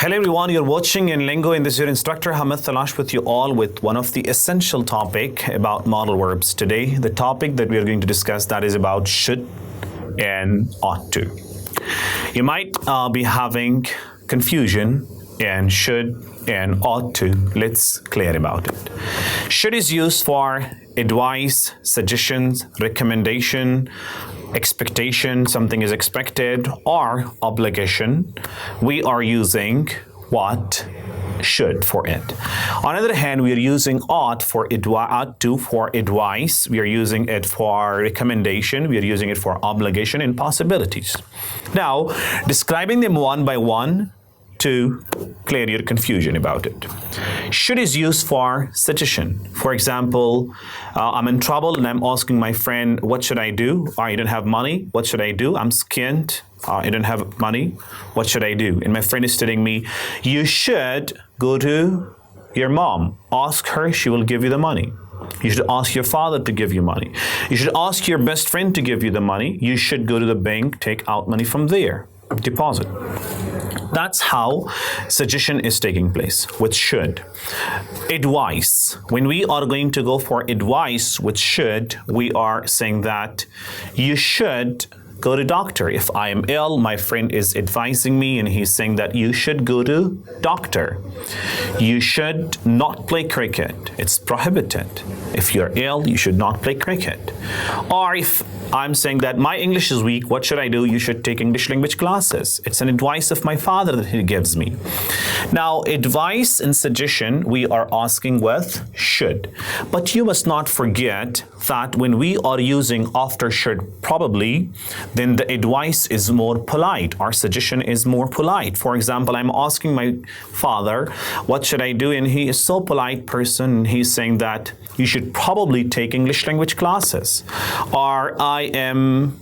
Hello everyone, you're watching EngLanGo, and this is your instructor Hamid Talash with you all with one of the essential topic about modal verbs. Today, the topic that we are going to discuss, that is about should and ought to. You might be having confusion in should and ought to. Let's clear about it. Should is used for advice, suggestions, recommendation, expectation, something is expected, or obligation. We are using what? Should for it. On the other hand, we are using ought to for advice. We are using it for recommendation. We are using it for obligation and possibilities. Now, describing them one by one to clear your confusion about it. Should is used for suggestion. For example, I'm in trouble and I'm asking my friend, what should I do? I don't have money. What should I do? I'm scared. I don't have money. What should I do? And my friend is telling me, you should go to your mom. Ask her, she will give you the money. You should ask your father to give you money. You should ask your best friend to give you the money. You should go to the bank, take out money from there, deposit. That's how suggestion is taking place with should. Advice. When we are going to go for advice with should, we are saying that you should go to doctor. If I am ill, my friend is advising me and he's saying that you should go to doctor. You should not play cricket. It's prohibited. If you're ill, you should not play cricket. Or if I'm saying that my English is weak, what should I do? You should take English language classes. It's an advice of my father that he gives me. Now, advice and suggestion, we are asking with should. But you must not forget that when we are using after should probably, then the advice is more polite. Our suggestion is more polite. For example, I'm asking my father, what should I do? And he is so polite person. He's saying that you should probably take English language classes. Or I am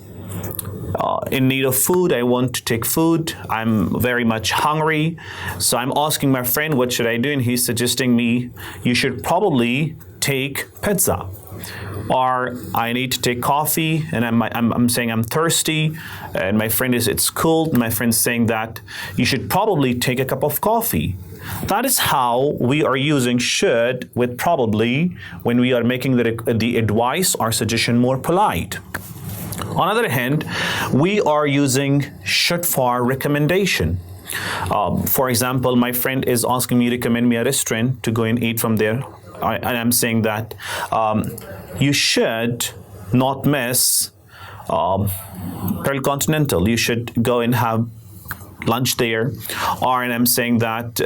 in need of food. I want to take food. I'm very much hungry. So I'm asking my friend, what should I do? And he's suggesting me, you should probably take pizza. Or I need to take coffee, and I'm saying I'm thirsty, and my friend is, it's cold. My friend's saying that you should probably take a cup of coffee. That is how we are using should with probably when we are making the advice or suggestion more polite. On the other hand, we are using should for recommendation. For example, my friend is asking me to recommend me a restaurant to go and eat from there. And I'm saying that you should not miss Pearl Continental. You should go and have lunch there. Or and I'm saying that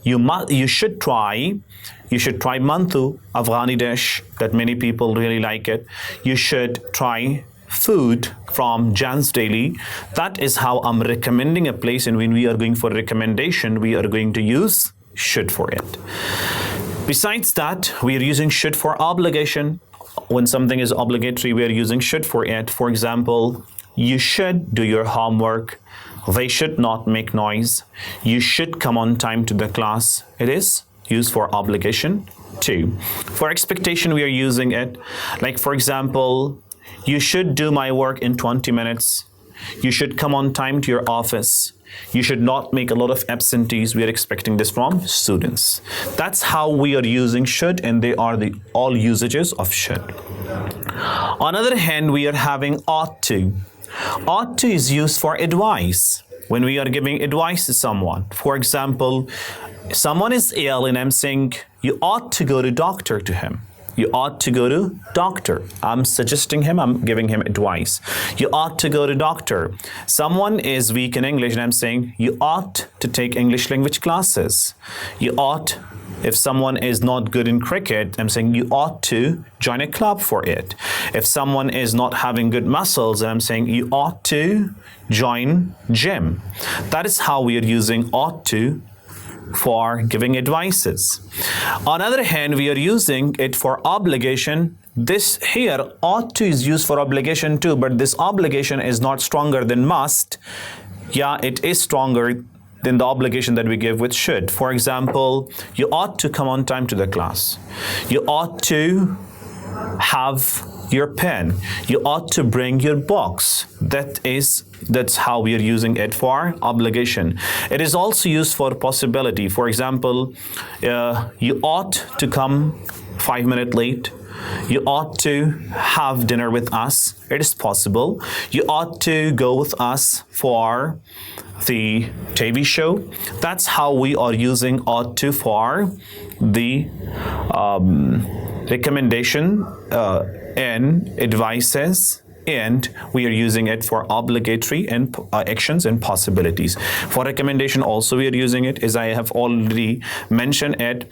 you should try mantu, Afghani dish that many people really like it. You should try food from Jan's Daily. That is how I'm recommending a place, and when we are going for recommendation, we are going to use should for it. Besides that, we are using should for obligation. When something is obligatory, we are using should for it. For example, you should do your homework. They should not make noise. You should come on time to the class. It is used for obligation too. For expectation, we are using it. Like, for example, you should do my work in 20 minutes. You should come on time to your office. You should not make a lot of absentees. We are expecting this from students. That's how we are using should, and they are the all usages of should. On the other hand, we are having ought to. Ought to is used for advice. When we are giving advice to someone. For example, someone is ill and I'm saying, you ought to go to doctor to him. You ought to go to doctor. I'm suggesting him, I'm giving him advice. You ought to go to doctor. Someone is weak in English and I'm saying, you ought to take English language classes. You ought, if someone is not good in cricket, I'm saying you ought to join a club for it. If someone is not having good muscles, I'm saying you ought to join gym. That is how we are using ought to for giving advices. On the other hand, we are using it for obligation. This here, ought to is used for obligation too, but this obligation is not stronger than must. Yeah, it is stronger than the obligation that we give with should. For example, you ought to come on time to the class. You ought to have your pen. You ought to bring your box. That's how we are using it for obligation. It is also used for possibility. For example, you ought to come 5 minutes late. You ought to have dinner with us. It is possible. You ought to go with us for the TV show. That's how we are using ought to for the recommendation and advices, and we are using it for obligatory and actions and possibilities. For recommendation also we are using it, as I have already mentioned it.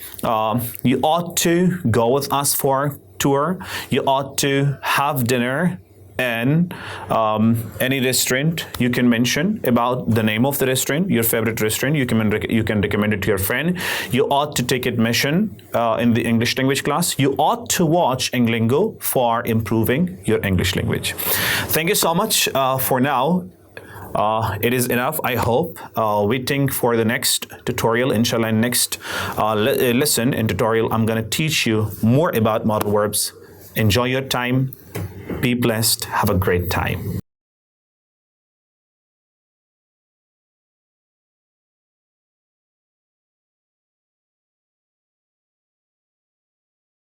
You ought to go with us for tour. You ought to have dinner and any restaurant you can mention about the name of the restaurant, your favorite restaurant. You can recommend it to your friend. You ought to take admission in the English language class. You ought to watch EngLanGo for improving your English language. Thank you so much for now. It is enough, I hope. Waiting for the next tutorial, inshallah. Next lesson and tutorial, I'm going to teach you more about modal verbs. Enjoy your time. Be blessed. Have a great time.